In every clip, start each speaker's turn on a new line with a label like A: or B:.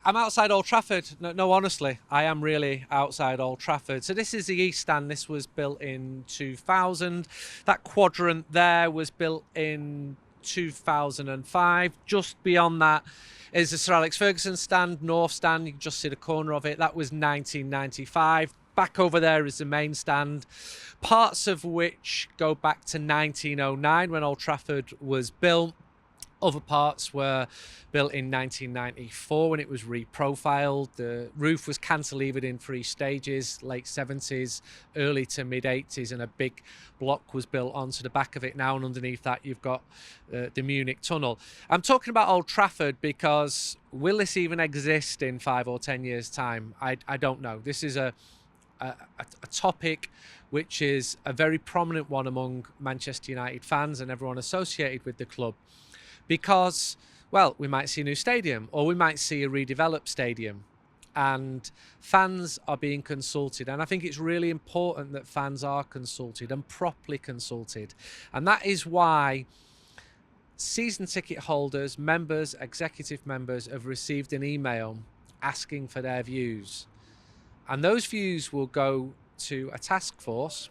A: I'm outside Old Trafford. No, honestly, I am really outside Old Trafford. So this is the East Stand. This was built in 2000. That quadrant there was built in 2005. Just beyond that is the Sir Alex Ferguson stand, North Stand. You can just see the corner of it. That was 1995. Back over there is the main stand, parts of which go back to 1909 when Old Trafford was built. Other parts were built in 1994 when it was reprofiled. The roof was cantilevered in 3 stages, late 70s, early to mid 80s, and a big block was built onto the back of it now, and underneath that you've got the Munich tunnel. I'm talking about Old Trafford because will this even exist in 5 or 10 years' time? I don't know. This is a topic which is a very prominent one among Manchester United fans and everyone associated with the club. Because, well, we might see a new stadium or we might see a redeveloped stadium, and fans are being consulted. And I think it's really important that fans are consulted and properly consulted. And that is why season ticket holders, members, executive members have received an email asking for their views. And those views will go to a task force,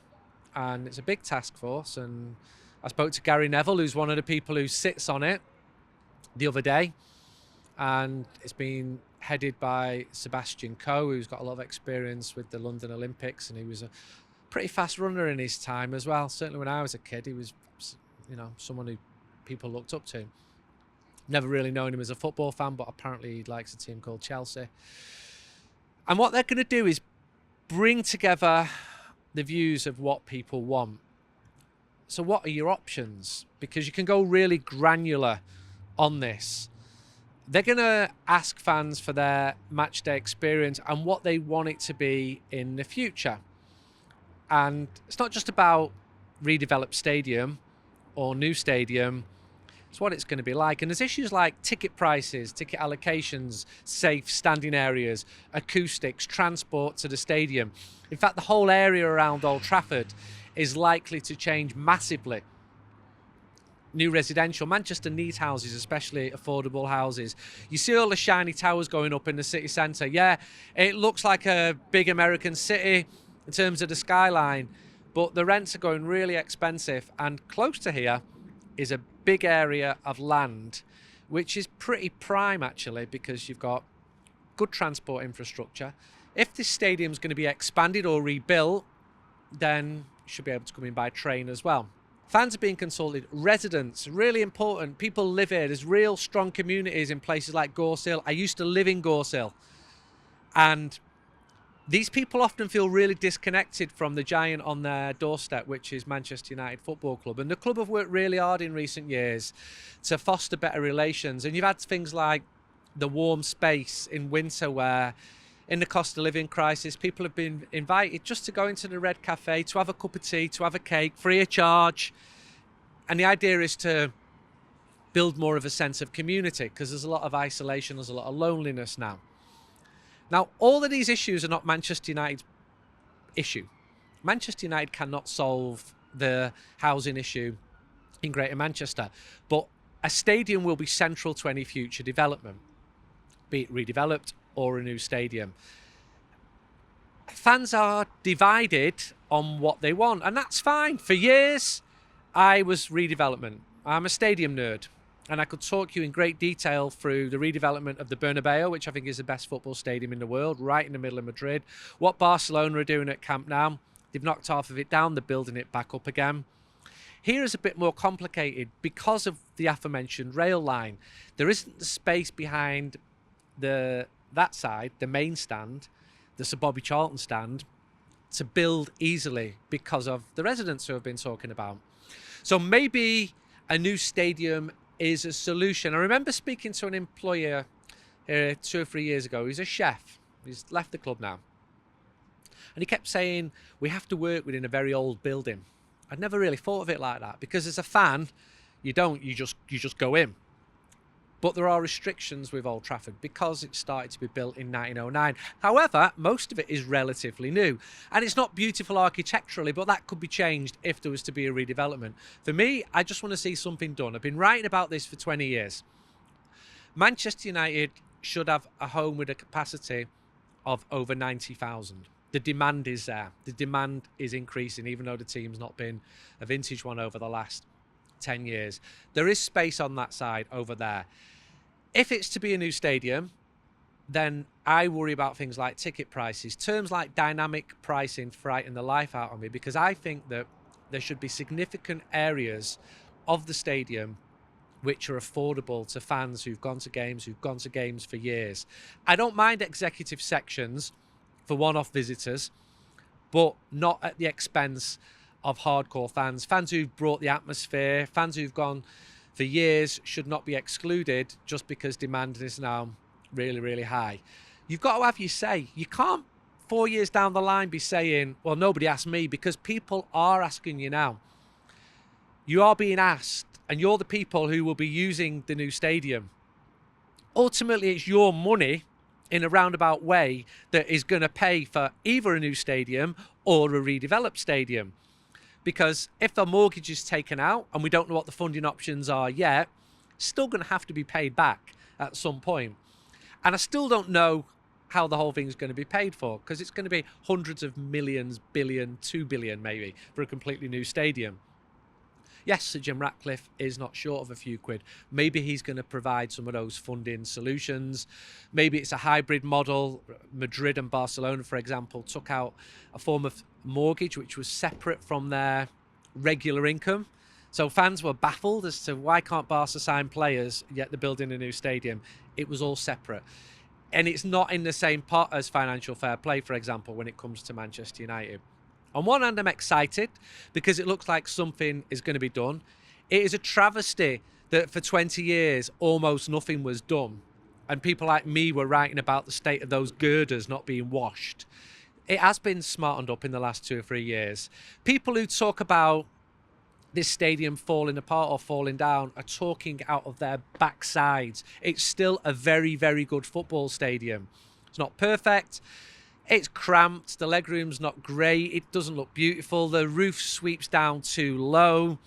A: and it's a big task force. And I spoke to Gary Neville, who's one of the people who sits on it, the other day, and it's been headed by Sebastian Coe, who's got a lot of experience with the London Olympics, and he was a pretty fast runner in his time as well. Certainly when I was a kid, he was, someone who people looked up to. Never really known him as a football fan, but apparently he likes a team called Chelsea. And what they're going to do is bring together the views of what people want. So what are your options? Because you can go really granular on this. They're going to ask fans for their match day experience and what they want it to be in the future. And it's not just about redeveloped stadium or new stadium. It's what it's going to be like. And there's issues like ticket prices, ticket allocations, safe standing areas, acoustics, transport to the stadium. In fact, the whole area around Old Trafford is likely to change massively. New residential. Manchester needs houses, especially affordable houses. You see all the shiny towers going up in the city centre. Yeah, it looks like a big American city in terms of the skyline, but the rents are going really expensive. And close to here is a big area of land, which is pretty prime actually, because you've got good transport infrastructure. If this stadium's going to be expanded or rebuilt, then you should be able to come in by train as well. Fans are being consulted. Residents, really important. People live here. There's real strong communities in places like Gorse Hill. I used to live in Gorse Hill. And these people often feel really disconnected from the giant on their doorstep, which is Manchester United Football Club. And the club have worked really hard in recent years to foster better relations. And you've had things like the warm space in winter where, in the cost of living crisis, people have been invited just to go into the Red Cafe, to have a cup of tea, to have a cake, free of charge. And the idea is to build more of a sense of community, because there's a lot of isolation, there's a lot of loneliness now. Now, all of these issues are not Manchester United's issue. Manchester United cannot solve the housing issue in Greater Manchester, but a stadium will be central to any future development, be it redeveloped or a new stadium. Fans are divided on what they want, and that's fine. For years, I was redevelopment. I'm a stadium nerd, and I could talk you in great detail through the redevelopment of the Bernabeu, which I think is the best football stadium in the world, right in the middle of Madrid. What Barcelona are doing at Camp Nou, they've knocked half of it down, they're building it back up again. Here is a bit more complicated because of the aforementioned rail line. There isn't the space behind that side, the main stand, the Sir Bobby Charlton stand, to build easily because of the residents who have been talking about. So maybe a new stadium is a solution. I remember speaking to an employer here 2 or 3 years ago. He's a chef. He's left the club now. And he kept saying, we have to work within a very old building. I'd never really thought of it like that, because as a fan, you just go in. But there are restrictions with Old Trafford because it started to be built in 1909. However, most of it is relatively new. And it's not beautiful architecturally, but that could be changed if there was to be a redevelopment. For me, I just want to see something done. I've been writing about this for 20 years. Manchester United should have a home with a capacity of over 90,000. The demand is there. The demand is increasing, even though the team's not been a vintage one over the last 10 years. There is space on that side over there. If it's to be a new stadium, then I worry about things like ticket prices. Terms like dynamic pricing frighten the life out of me, because I think that there should be significant areas of the stadium which are affordable to fans who've gone to games for years. I don't mind executive sections for one-off visitors, but not at the expense of hardcore fans. Fans who've brought the atmosphere, fans who've gone for years should not be excluded just because demand is now really, really high. You've got to have your say. You can't 4 years down the line be saying, well, nobody asked me, because people are asking you now. You are being asked, and you're the people who will be using the new stadium. Ultimately, it's your money in a roundabout way that is going to pay for either a new stadium or a redeveloped stadium. Because if the mortgage is taken out and we don't know what the funding options are yet, it's still going to have to be paid back at some point. And I still don't know how the whole thing's going to be paid for, because it's going to be hundreds of millions, billion, 2 billion maybe for a completely new stadium. Yes, Sir Jim Ratcliffe is not short of a few quid. Maybe he's going to provide some of those funding solutions. Maybe it's a hybrid model. Madrid and Barcelona, for example, took out a form of mortgage which was separate from their regular income. So fans were baffled as to why can't Barca sign players yet they're building a new stadium. It was all separate. And it's not in the same pot as financial fair play, for example, when it comes to Manchester United. On one hand, I'm excited because it looks like something is going to be done. It is a travesty that for 20 years, almost nothing was done. And people like me were writing about the state of those girders not being washed. It has been smartened up in the last 2 or 3 years. People who talk about this stadium falling apart or falling down are talking out of their backsides. It's still a very, very good football stadium. It's not perfect. It's cramped. The legroom's not great. It doesn't look beautiful. The roof sweeps down too low.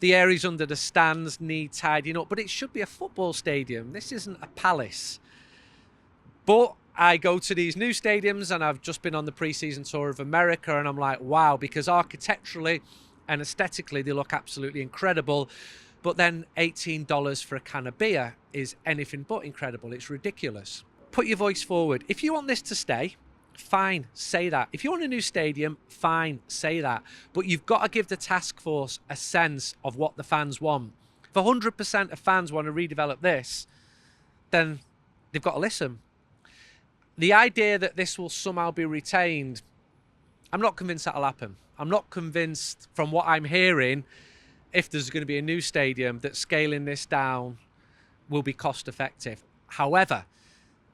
A: The areas under the stands need tidying up. But it should be a football stadium. This isn't a palace. But I go to these new stadiums, and I've just been on the pre-season tour of America, and I'm like, wow, because architecturally and aesthetically they look absolutely incredible. But then $18 for a can of beer is anything but incredible. It's ridiculous. Put your voice forward. If you want this to stay, fine, say that. If you want a new stadium, fine, say that. But you've got to give the task force a sense of what the fans want. If 100% of fans want to redevelop this, then they've got to listen. The idea that this will somehow be retained, I'm not convinced that'll happen. I'm not convinced from what I'm hearing, if there's going to be a new stadium, that scaling this down will be cost effective. However,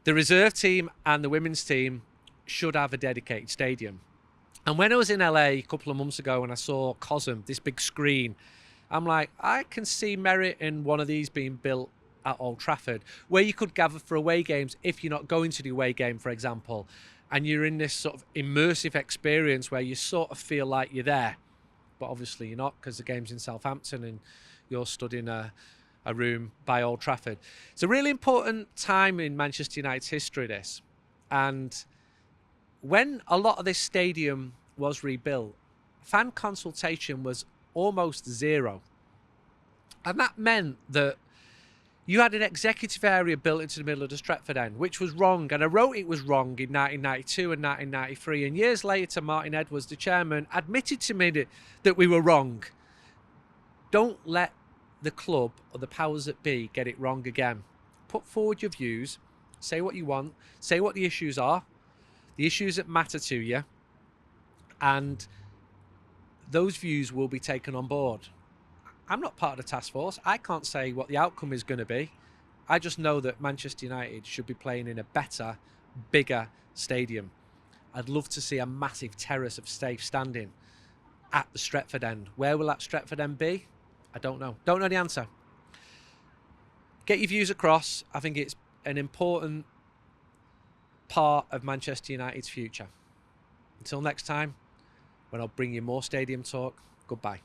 A: the reserve team and the women's team should have a dedicated stadium. And when I was in LA a couple of months ago and I saw COSM, this big screen, I'm like, I can see merit in one of these being built at Old Trafford, where you could gather for away games if you're not going to the away game, for example, and you're in this sort of immersive experience where you sort of feel like you're there. But obviously you're not, because the game's in Southampton and you're stood in a room by Old Trafford. It's a really important time in Manchester United's history, this. And when a lot of this stadium was rebuilt, fan consultation was almost zero. And that meant that you had an executive area built into the middle of the Stretford end, which was wrong. And I wrote it was wrong in 1992 and 1993. And years later, Martin Edwards, the chairman, admitted to me that we were wrong. Don't let the club or the powers that be get it wrong again. Put forward your views, say what you want, say what the issues are, the issues that matter to you, and those views will be taken on board. I'm not part of the task force. I can't say what the outcome is going to be. I just know that Manchester United should be playing in a better, bigger stadium. I'd love to see a massive terrace of safe standing at the Stretford end. Where will that Stretford end be? I don't know. Don't know the answer. Get your views across. I think it's an important part of Manchester United's future. Until next time, when I'll bring you more stadium talk, goodbye.